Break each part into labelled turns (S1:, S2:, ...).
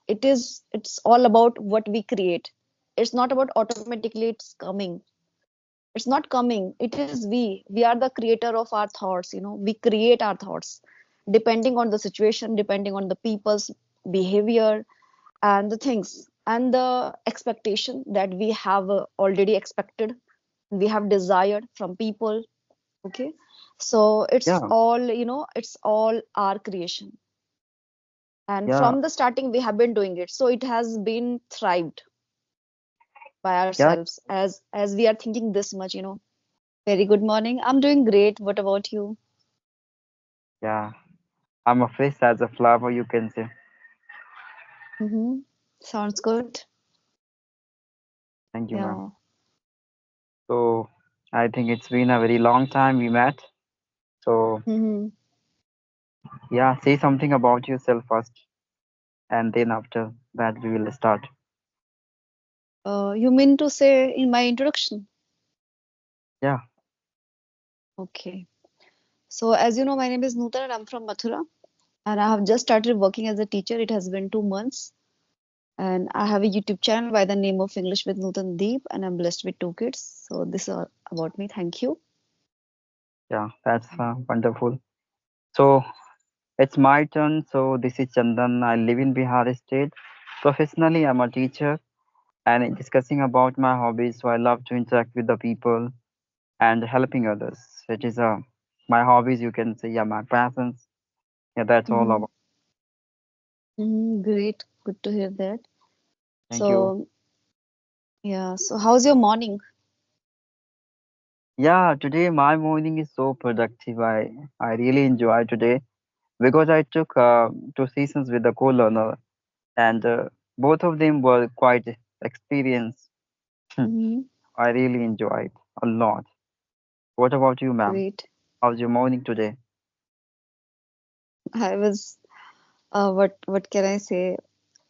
S1: it's all about what we create. It's not about automatically it's coming. It's not coming. It is we are the creator of our thoughts. We create our thoughts depending on the situation, depending on the people's behavior and the things and the expectation that we have already expected, we have desired from people. Okay, so it's
S2: Yeah,
S1: all it's all our creation, and
S2: yeah,
S1: from the starting we have been doing it, so it has been thrived by
S2: yeah,
S1: ourselves as we are thinking this much. Very good morning, I'm doing great. What about you?
S2: yeah. I'm a fish as a flower, you can say.
S1: Mm-hmm. Sounds good.
S2: Thank you, ma'am.
S1: Yeah.
S2: So I think it's been a very long time we met. So
S1: Mm-hmm.
S2: yeah, say something about yourself first, and then after that we will start.
S1: You mean to say in my introduction?
S2: Yeah,
S1: Okay. So as you know, my name is Nootan and I'm from Mathura, and I have just started working as a teacher. It has been 2 months, and I have a YouTube channel by the name of English with Nootan Deep, and I'm blessed with 2 kids. So this is all about me. Thank you.
S2: yeah, that's wonderful. So it's my turn. So this is Chandan. I live in Bihar state. Professionally, I'm a teacher, and in discussing about my hobbies. So I love to interact with the people and helping others. It is my hobbies, you can say. Yeah, my passions. Yeah, that's all
S1: Mm-hmm.
S2: about.
S1: Great. Good to hear that.
S2: Thank you.
S1: So yeah. So how's your morning?
S2: Yeah, today my morning is so productive. I really enjoy today because I took 2 sessions with the co-learner, and both of them were quite experienced.
S1: Mm-hmm.
S2: I really enjoyed a lot. What about you, ma'am?
S1: Great.
S2: How's your morning today?
S1: I was what can I say?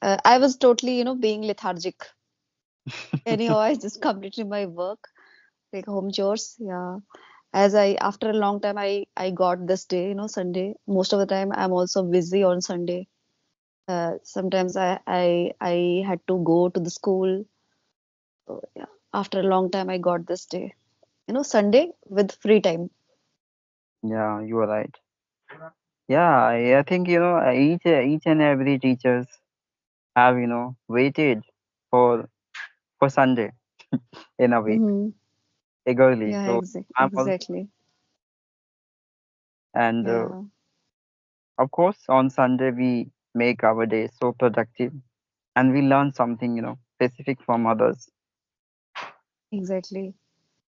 S1: I was totally, being lethargic. Anyhow, I just completed my work, like home chores. Yeah. As I after a long time I got this day, Sunday. Most of the time I'm also busy on Sunday. Sometimes I had to go to the school. So yeah, after a long time I got this day. Sunday with free time.
S2: Yeah, you are right. Yeah, I think each and every teachers have waited for Sunday in a way
S1: Mm-hmm.
S2: eagerly.
S1: Yeah,
S2: So I'm also,
S1: exactly.
S2: and
S1: Yeah,
S2: of course on Sunday we make our day so productive and we learn something specific from others.
S1: exactly.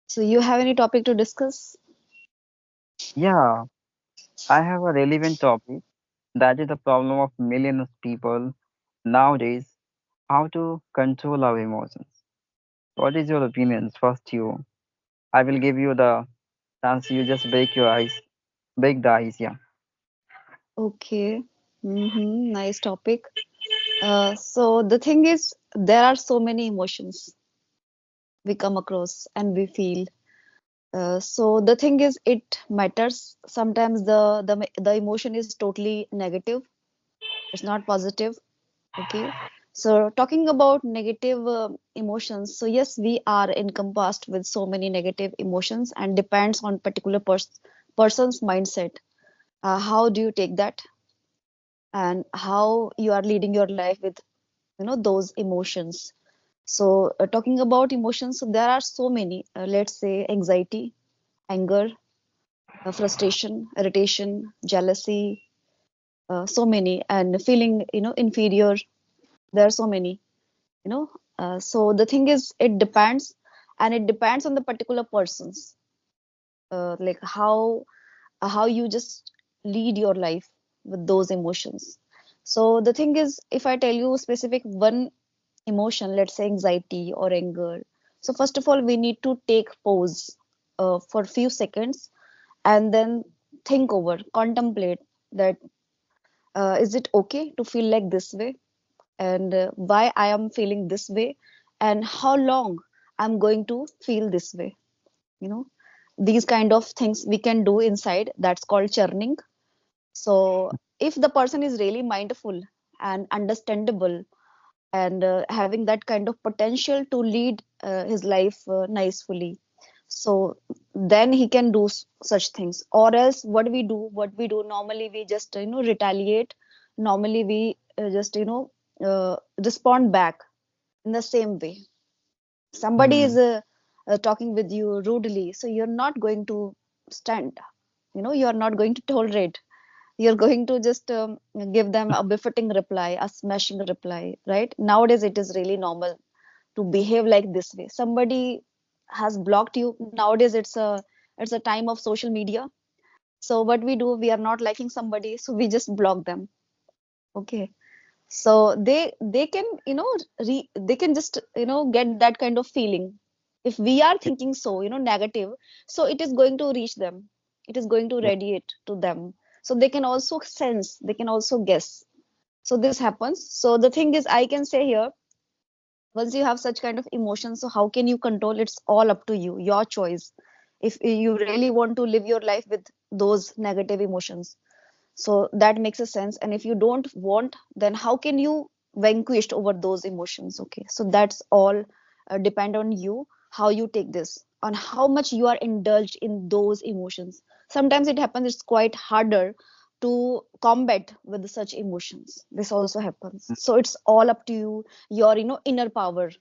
S1: So you have any topic to discuss?
S2: Yeah, I have a relevant topic that is the problem of millions of people nowadays: how to control our emotions. What is your opinions? First, I will give you the chance. You just break the ice. Yeah,
S1: Okay. Mm-hmm. Nice topic. So the thing is, there are so many emotions we come across and we feel. So the thing is, it matters. Sometimes the emotion is totally negative. It's not positive. Okay. So talking about negative emotions, so yes, we are encompassed with so many negative emotions, and depends on particular person's mindset. How do you take that, and how you are leading your life with those emotions? So talking about emotions, so there are so many. Let's say anxiety, anger, frustration, irritation, jealousy, so many, and feeling inferior. There are so many. So the thing is, it depends, and it depends on the particular persons, like how you just lead your life with those emotions. So the thing is, if I tell you specific one emotion, let's say anxiety or anger, so first of all we need to take pause for few seconds, and then think over, contemplate that, is it okay to feel like this way, and why I am feeling this way, and how long I'm going to feel this way. You know, these kind of things we can do inside. That's called churning. So if the person is really mindful and understandable, and having that kind of potential to lead his life nicely. So then he can do such things. Or else what we do normally, we just retaliate. Normally we just respond back in the same way. Somebody is
S2: Hmm.
S1: talking with you rudely, so you're not going to stand. You're not going to tolerate. You're going to just give them a befitting reply, a smashing reply, right? Nowadays it is really normal to behave like this way. Somebody has blocked you. Nowadays it's a time of social media. So what we do, we are not liking somebody, so we just block them. Okay. So they can they can just get that kind of feeling. If we are thinking so negative, so it is going to reach them. It is going to
S2: Yeah,
S1: radiate to them. So they can also sense, they can also guess. So this happens. So the thing is, I can say here, once you have such kind of emotions, so how can you control? It's all up to you, your choice. If you really want to live your life with those negative emotions, so that makes a sense. And if you don't want, then how can you vanquish over those emotions? Okay, so that's all depend on you, how you take this, on how much you are indulged in those emotions. Sometimes it happens, it's quite harder to combat with such emotions. This also happens. So it's all up to you, your inner power,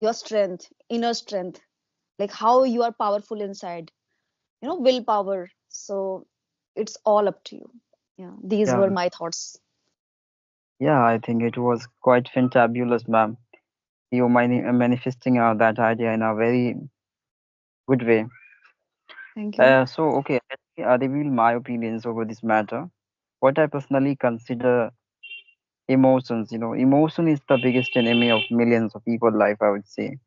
S1: your strength, inner strength, like how you are powerful inside, willpower. So it's all up to you. Yeah, these
S2: yeah,
S1: were my thoughts.
S2: yeah. I think it was quite fantabulous, ma'am. You manifesting that idea in a very good way.
S1: Thank you.
S2: So, okay, let me reveal my opinions over this matter. What I personally consider emotions, emotion is the biggest enemy of millions of people life, I would say.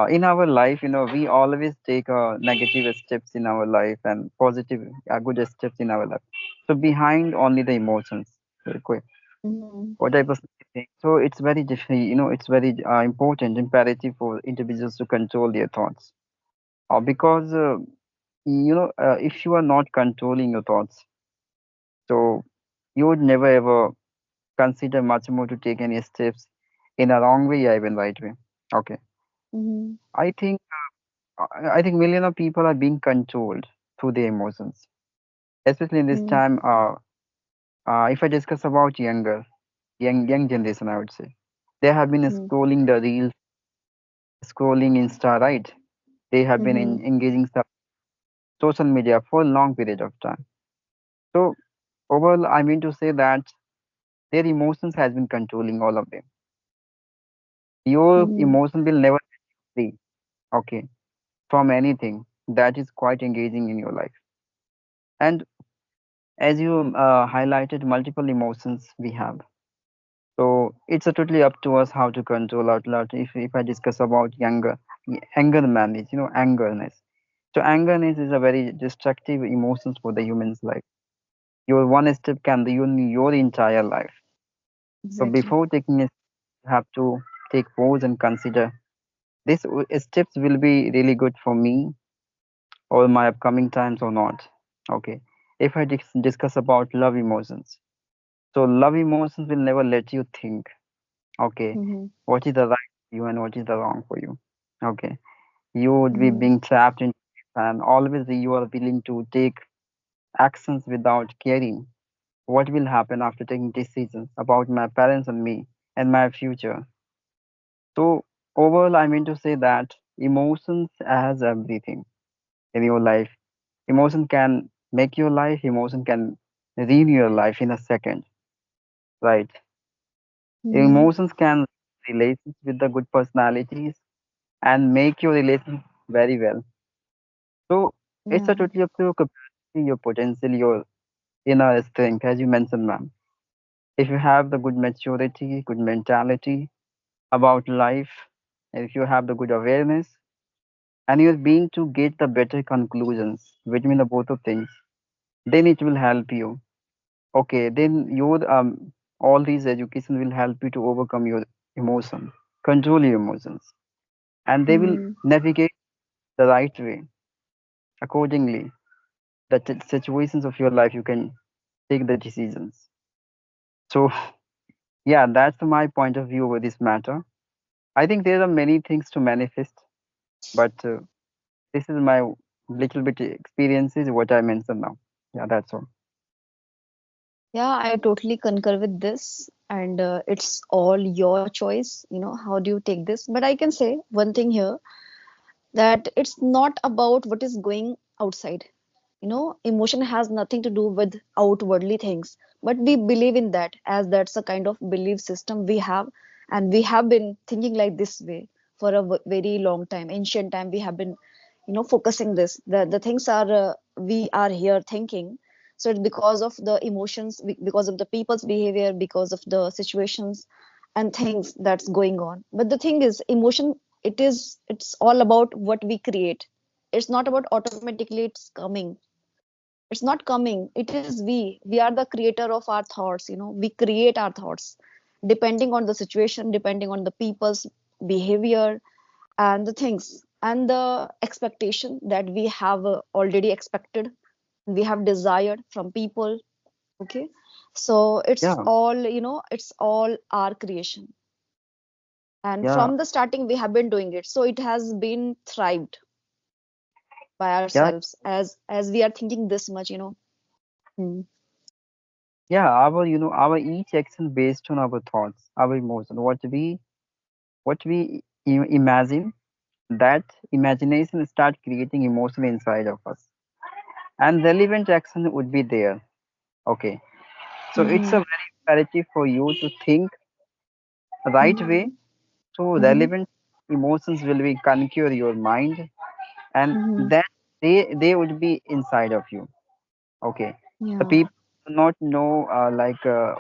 S2: In our life, we always take negative steps in our life and positive, good steps in our life. So behind only the emotions. Okay.
S1: Mm-hmm.
S2: What I personally think. So it's very different, it's very important, imperative for individuals to control their thoughts. Because if you are not controlling your thoughts, so you would never ever consider much more to take any steps in a wrong way or even right way. Okay.
S1: Mm-hmm.
S2: I think I think million of people are being controlled through their emotions, especially in this time. If I discuss about young generation, I would say they have been
S1: Mm-hmm.
S2: scrolling the reels, scrolling Insta, right? They have been
S1: Mm-hmm.
S2: engaging some social media for a long period of time. So overall, I mean to say that their emotions has been controlling all of them. Your
S1: Mm-hmm.
S2: emotion will never be free, okay, from anything that is quite engaging in your life. And as you highlighted, multiple emotions we have. So it's totally up to us how to control out loud. If I discuss about anger manage, angerness. So angerness is a very destructive emotions for the human's life. Your one step can ruin your entire life. So
S1: Exactly.
S2: before taking a step, you have to take pause and consider this steps will be really good for me or my upcoming times or not. Okay. If I discuss about love emotions, so love emotions will never let you think, okay,
S1: Mm-hmm.
S2: what is the right for you and what is the wrong for you. Okay. You would be
S1: Mm-hmm.
S2: being trapped in it, and always you are willing to take actions without caring what will happen after taking decisions about my parents and me and my future. So overall, I mean to say that emotions has everything in your life. Emotion can make your life, emotion can ruin your life in a second, right?
S1: Mm-hmm.
S2: Emotions can relate with the good personalities and make your relation very well. So it's a
S1: Yeah.
S2: totally up to your capacity, your potential, your inner strength, as you mentioned, ma'am. If you have the good maturity, good mentality about life, and if you have the good awareness, and you're being to get the better conclusions between the both of things, then it will help you. Okay, then your all these education will help you to overcome your emotion, control your emotions, and they will
S1: Mm-hmm.
S2: navigate the right way accordingly. The situations of your life, you can take the decisions. So Yeah, that's my point of view with this matter. I think there are many things to manifest, but this is my little bit experiences what I mentioned now. Yeah, that's all.
S1: Yeah, I totally concur with this, and it's all your choice. How do you take this? But I can say one thing here, that it's not about what is going outside. Emotion has nothing to do with outwardly things, but we believe in that, as that's a kind of belief system we have, and we have been thinking like this way for a very long time. Ancient time we have been, focusing this. The things are, we are here thinking. So it's because of the emotions, because of the people's behavior, because of the situations and things that's going on. But the thing is, emotion, it's all about what we create. It's not about automatically it's coming. It's not coming. It is we are the creator of our thoughts. We create our thoughts depending on the situation, depending on the people's behavior, and the things and the expectation that we have already expected, we have desired from people. Okay, so it's
S2: Yeah,
S1: all, it's all our creation, and
S2: yeah,
S1: from the starting we have been doing it, so it has been thrived by
S2: yeah,
S1: ourselves, as we are thinking this much. Hmm.
S2: yeah. Our each action based on our thoughts, our emotion, what we imagine, that imagination start creating emotion inside of us, and relevant action would be there. Okay, so it's a
S1: Hmm.
S2: very imperative for you to think right way.
S1: Hmm.
S2: So
S1: Hmm.
S2: relevant emotions will be conquer your mind, and
S1: Hmm.
S2: that they would be inside of you. Okay, the
S1: Yeah,
S2: people do not know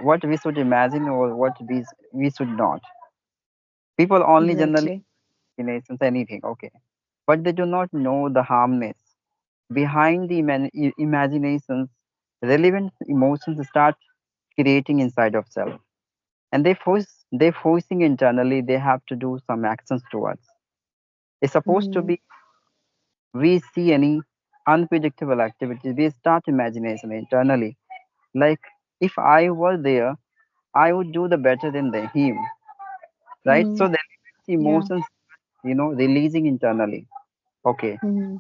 S2: what we should imagine or what we should not. People only generally
S1: exactly.
S2: imaginations anything. Okay, but they do not know the harmness behind the imaginations. Relevant emotions start creating inside of self, and they forcing internally. They have to do some actions towards. It's supposed to
S1: Hmm.
S2: be we see any unpredictable activity, we start imagination internally. Like if I were there, I would do the better than him, right?
S1: Hmm.
S2: So the
S1: Yeah.
S2: emotions, releasing internally. Okay,
S1: Hmm.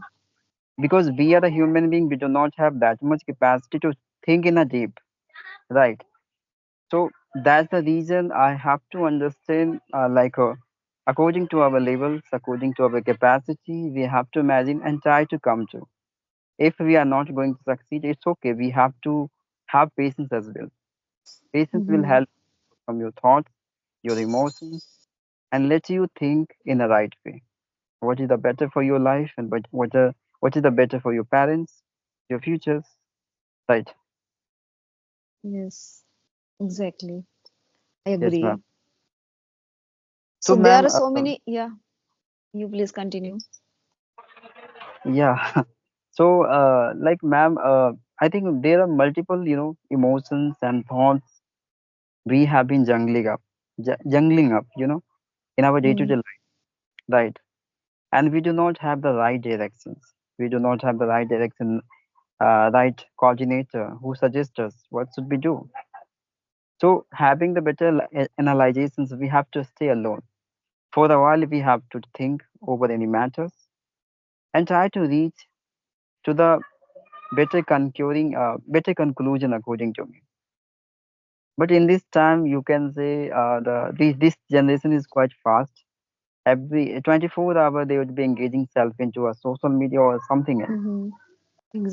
S2: because we are a human being, we do not have that much capacity to think in a deep, right? So that's the reason I have to understand, according to our levels, according to our capacity, we have to imagine and try to come to. If we are not going to succeed, it's okay. We have to have patience as well. Patience will
S1: Hmm.
S2: help from your thoughts, your emotions, and let you think in the right way. What is the better for your life, and what is the better for your parents, your futures, right?
S1: Yes, exactly. I
S2: Yes, ma'am.
S1: agree.
S2: So,
S1: So there
S2: ma'am,
S1: are so many, yeah, you please continue.
S2: yeah. So, ma'am, I think there are multiple, emotions and thoughts we have been jungling up, in our day-to-day
S1: Hmm.
S2: life, right? And we do not have the right directions. We do not have the right direction, right coordinator who suggests us what should we do. So having the better analyzations, we have to stay alone. For a while, we have to think over any matters and try to reach to the better conclusion according to me. But in this time, you can say this generation is quite fast. Every 24 hour, they would be engaging self into a social media or something else.
S1: Hmm.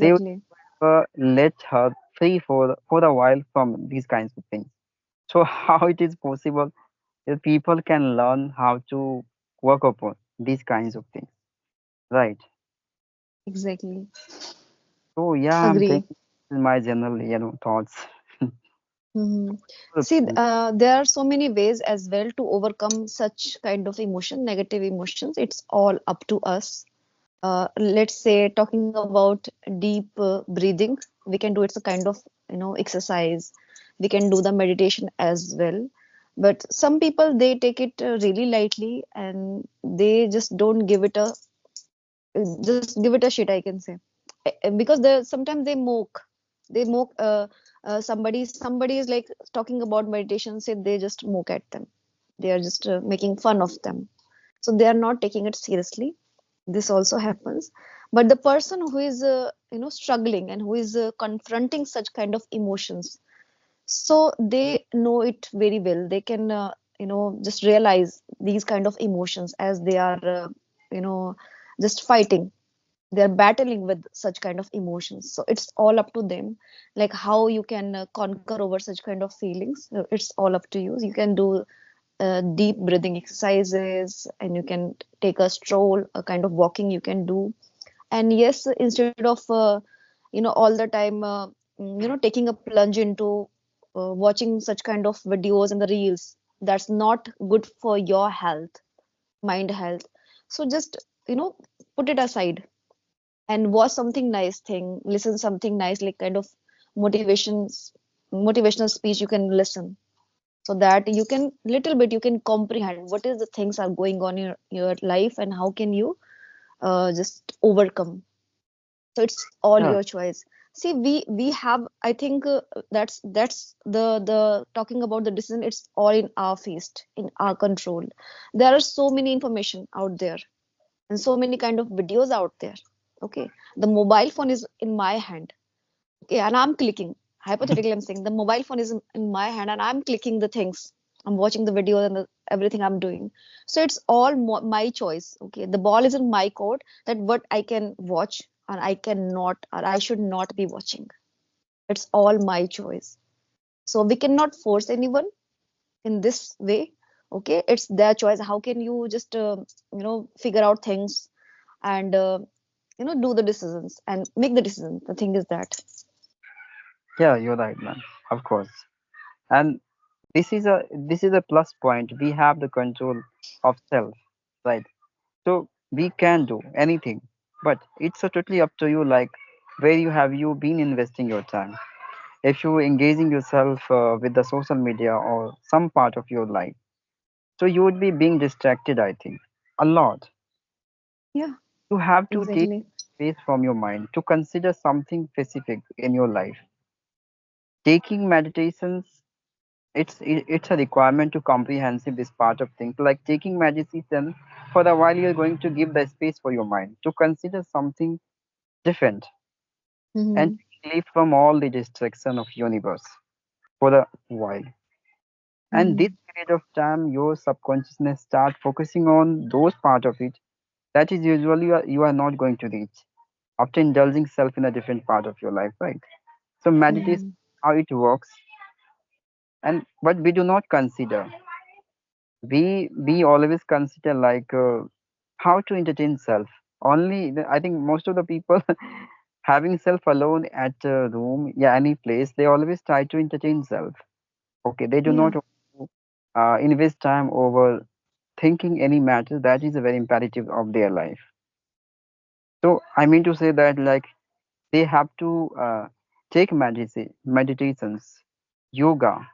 S2: They would
S1: Exactly.
S2: let her free for a while from these kinds of things. So how it is possible that people can learn how to work upon these kinds of things, right?
S1: Exactly.
S2: So yeah, I'm
S1: Agree.
S2: thinking my general thoughts.
S1: Hmm. See, there are so many ways as well to overcome such kind of emotion, negative emotions. It's all up to us. Let's say, talking about deep breathing, we can do, it's a kind of, exercise. We can do the meditation as well. But some people, they take it really lightly, and they just don't give it a, just give it a shit, I can say. Because they sometimes they mock, they mock somebody is like talking about meditation, say they just mock at them, they are just making fun of them, so they are not taking it seriously. This also happens. But the person who is struggling and who is confronting such kind of emotions, so they know it very well. They can just realize these kind of emotions as they are you know just fighting, they're battling with such kind of emotions. So it's all up to them, like how you can conquer over such kind of feelings. It's all up to you. You can do deep breathing exercises, and you can take a stroll, a kind of walking you can do. And yes, instead of all the time taking a plunge into watching such kind of videos and the reels, that's not good for your health, mind health. So just put it aside and watch something nice thing, listen something nice, like kind of motivations motivational speech you can listen, so that you can little bit you can comprehend what is the things are going on in your life and how can you just overcome. So it's all
S2: Yeah,
S1: your choice. See, we have, I think that's the talking about the decision, it's all in our fist, in our control. There are so many information out there and so many kind of videos out there. Okay, the mobile phone is in my hand. Okay, and I'm clicking. Hypothetically, I'm saying the mobile phone is in my hand and I'm clicking the things. I'm watching the video and everything I'm doing. So it's all my choice. Okay, the ball is in my court, that what I can watch and I cannot or I should not be watching. It's all my choice. So we cannot force anyone in this way. Okay, it's their choice. How can you just figure out things and do the decisions and make the decision? The thing is that.
S2: yeah, you're right, man. Of course. And this is a plus point. We have the control of self, right? So we can do anything, but it's totally up to you. Like where you been investing your time? If you engaging yourself with the social media or some part of your life, so you would be being distracted. I think a lot.
S1: Yeah,
S2: You have to take
S1: exactly.
S2: space from your mind to consider something specific in your life. Taking meditations, it's a requirement to comprehensive this part of things. Like taking meditation, for a while you're going to give the space for your mind to consider something different and
S1: Hmm.
S2: leave from all the distraction of universe for a while. And this
S1: Hmm.
S2: period of time, your subconsciousness start focusing on those part of it that is usually you are not going to reach after indulging self in a different part of your life, right? So meditation,
S1: Hmm.
S2: how it works, and but we do not consider. We always consider like how to entertain self. Only I think most of the people having self alone at a room, yeah, any place, they always try to entertain self. Okay, they do
S1: Yeah,
S2: not invest time over thinking any matter that is a very imperative of their life. So I mean to say that like they have to take meditations, yoga.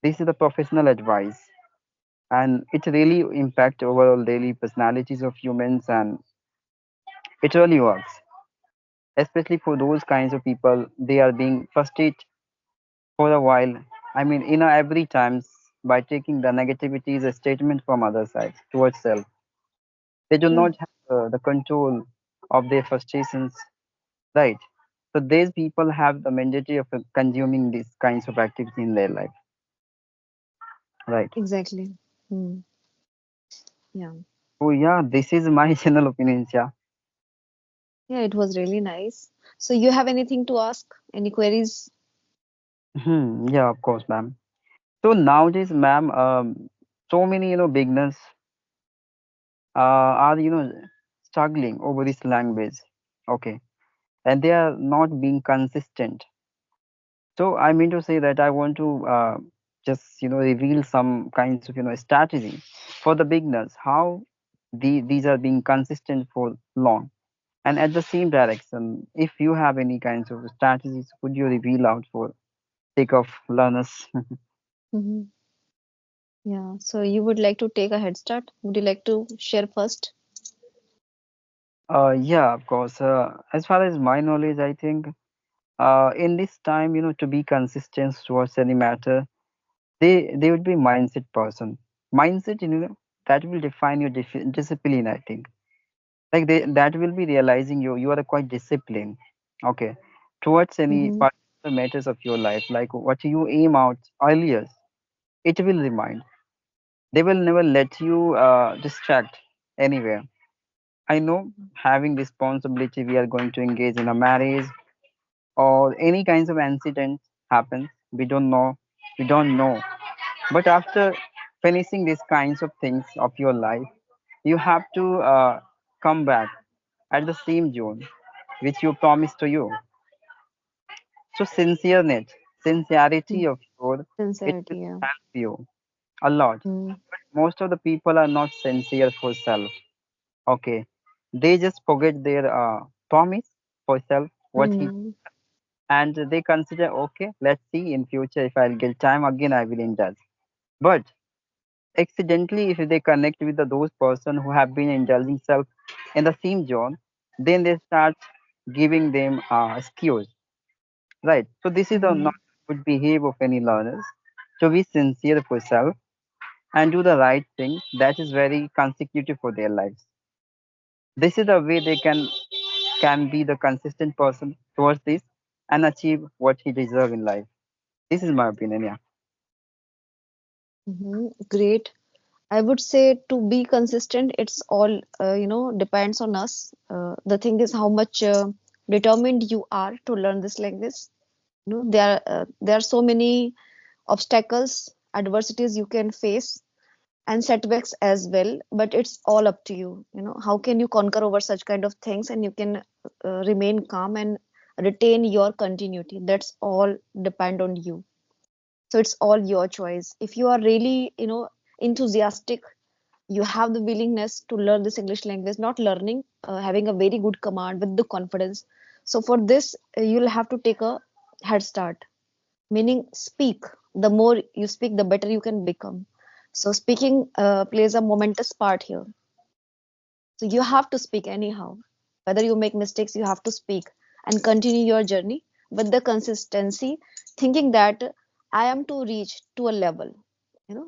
S2: This is the professional advice, and it really impact overall daily personalities of humans, and it really works, especially for those kinds of people. They are being frustrated for a while. I mean, every times by taking the negativity is a statement from other side towards self. They do
S1: yeah,
S2: not have the control of their frustrations, right? So these people have the mandatory of consuming these kinds of activity in their life, right?
S1: exactly. Hmm. Yeah,
S2: So yeah, this is my general opinion. Yeah.
S1: yeah, it was really nice. So you have anything to ask? Any queries?
S2: Yeah, of course, ma'am. So nowadays, ma'am, so many beginners are struggling over this language. Okay, and they are not being consistent. So I mean to say that I want to just reveal some kinds of strategy for the beginners, how these are being consistent for long and at the same direction. If you have any kinds of strategies, could you reveal out for sake of learners?
S1: Hmm. Yeah, so you would like to take a head start? Would you like to share first?
S2: Yeah, of course. As far as my knowledge, I think in this time, to be consistent towards any matter, they would be mindset person. Mindset, that will define your discipline, I think. Like that will be realizing you are quite disciplined, okay, towards any
S1: Mm-hmm.
S2: particular matters of your life, like what you aim out earlier, it will remind. They will never let you distract anywhere. I know having responsibility, we are going to engage in a marriage or any kinds of incident happens. We don't know. But after finishing these kinds of things of your life, you have to come back at the same zone which you promised to you. So sincerity of your, it will
S1: Sincerity, yeah.
S2: help you a lot.
S1: Mm-hmm.
S2: Most of the people are not sincere for self. Okay, they just forget their promise for self, what he,
S1: Mm-hmm.
S2: and they consider, okay, let's see in future if I'll get time again I will indulge. But accidentally, if they connect with those person who have been indulging self in the same zone, then they start giving them excuse, right? So this is the not good behavior of any learners, to be sincere for self and do the right thing. That is very consecutive for their lives. This is the way they can be the consistent person towards this and achieve what he deserve in life. This is my opinion. Yeah.
S1: Mm-hmm. Great. I would say to be consistent, it's all, depends on us. The thing is how much determined you are to learn this language. There are so many obstacles, adversities you can face, and setbacks as well. But it's all up to you. How can you conquer over such kind of things, and you can remain calm and retain your continuity. That's all depend on you. So it's all your choice. If you are really, enthusiastic, you have the willingness to learn this English language, not learning, having a very good command with the confidence. So for this, you'll have to take a head start, meaning speak. The more you speak, the better you can become. So speaking plays a momentous part here. So you have to speak anyhow. Whether you make mistakes, you have to speak and continue your journey with the consistency, thinking that I am to reach to a level.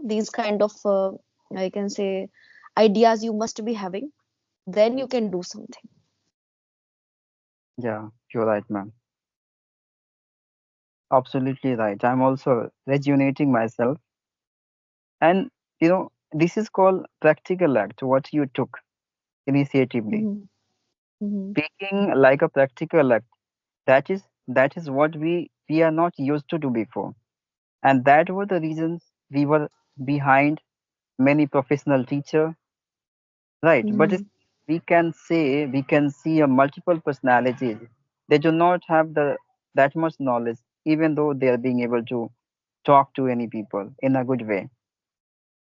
S1: These kind of, I can say, ideas you must be having. Then you can do something.
S2: Yeah, you're right, ma'am. Absolutely right. I'm also rejuvenating myself. And this is called practical act, what you took initiatively.
S1: Hmm. Hmm.
S2: Speaking like a practical act, that is what we are not used to do before. And that were the reasons we were behind many professional teacher, right? But
S1: Hmm.
S2: we can see a multiple personalities. They do not have the that much knowledge, even though they are being able to talk to any people in a good way.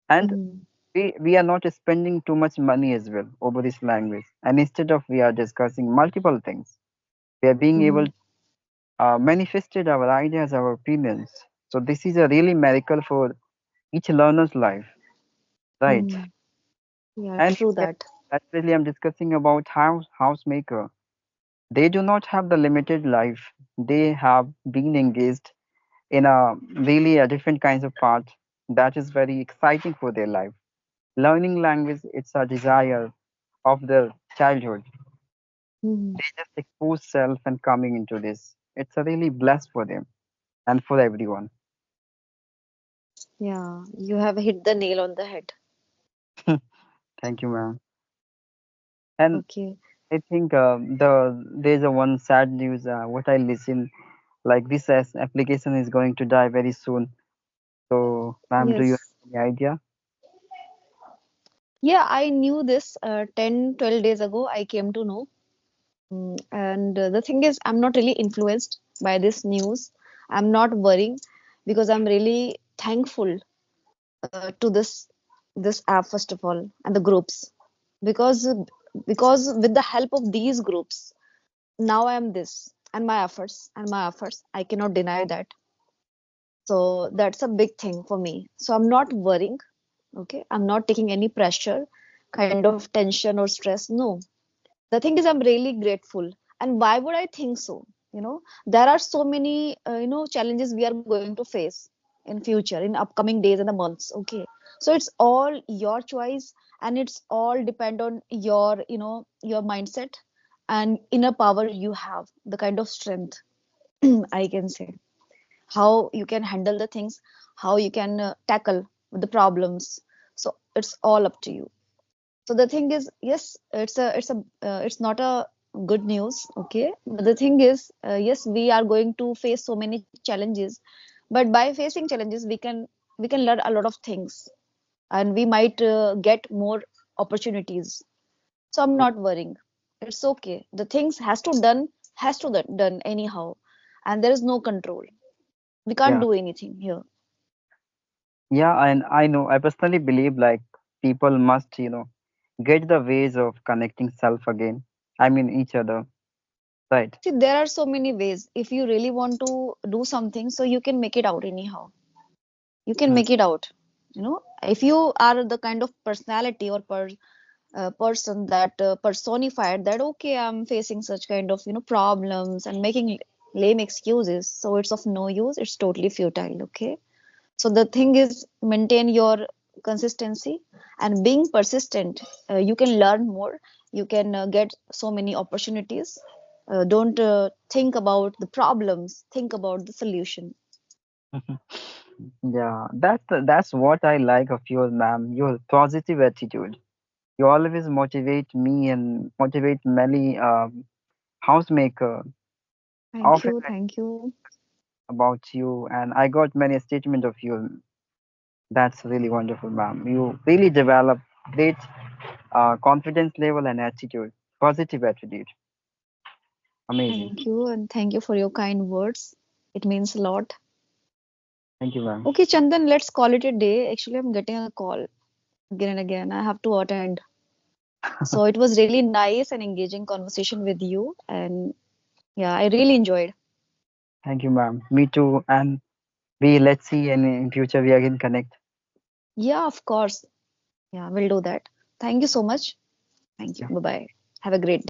S2: And
S1: Hmm.
S2: we are not spending too much money as well over this language. And instead of we are discussing multiple things, we are being able
S1: Hmm.
S2: to manifested our ideas, our opinions. So this is a really miracle for each learner's life, right?
S1: Hmm. Yeah,
S2: And
S1: true that.
S2: actually, I'm discussing about housemaker. They do not have the limited life. They have been engaged in a really a different kinds of part that is very exciting for their life. Learning language, it's a desire of their childhood.
S1: Hmm.
S2: They just expose self and coming into this. It's a really blessed for them and for everyone.
S1: Yeah, you have hit the nail on the head.
S2: Thank you, ma'am. And
S1: Okay.
S2: I think there's a one sad news. What I listen, like this as application is going to die very soon. So, ma'am, do you
S1: Yes.
S2: have any idea?
S1: Yeah, I knew this 10, 12 days ago. I came to know. And the thing is, I'm not really influenced by this news. I'm not worrying because I'm really thankful to this app first of all, and the groups, because with the help of these groups, now I am this, and my efforts, I cannot deny that. So that's a big thing for me. So I'm not worrying. Okay, I'm not taking any pressure, kind of tension or stress. No, the thing is, I'm really grateful. And why would I think so? There are so many challenges we are going to face in future, in upcoming days and the months. Okay, so it's all your choice, and it's all depend on your mindset and inner power you have, the kind of strength I can say, how you can handle the things, how you can tackle the problems. So it's all up to you. So the thing is, yes, it's not a good news, okay? But the thing is, yes, we are going to face so many challenges, but by facing challenges, we can learn a lot of things, and we might get more opportunities. So I'm not worrying. It's okay. The things has to done anyhow, and there is no control. We can't
S2: Yeah,
S1: do anything here.
S2: yeah, and I know I personally believe like people must, get the ways of connecting self again. I mean each other, right?
S1: See, there are so many ways. If you really want to do something, so you can make it out anyhow. You can
S2: Mhm.
S1: make it out. If you are the kind of personality or person that personified that, okay, I'm facing such kind of problems and making lame excuses, so it's of no use. It's totally futile. Okay. So the thing is, maintain your consistency and being persistent. You can learn more. You can get so many opportunities. Don't think about the problems. Think about the solution.
S2: Yeah, that's what I like of you, ma'am. Your positive attitude. You always motivate me and motivate many housemaker.
S1: Thank
S2: Often
S1: you. Thank you.
S2: about you, and I got many statement of you. That's really wonderful, ma'am. You really develop great confidence level and attitude, positive attitude. Amazing.
S1: Thank you. And thank you for your kind words. It means a lot.
S2: Thank you, ma'am.
S1: Okay, Chandan, let's call it a day. Actually, I'm getting a call again and again. I have to attend. So it was really nice and engaging conversation with you. And yeah, I really enjoyed.
S2: Thank you, ma'am. Me too. And we let's see, and in future we again connect.
S1: Yeah, of course. Yeah, we'll do that. Thank you so much. Thank you.
S2: Yeah.
S1: Bye bye. Have a great day.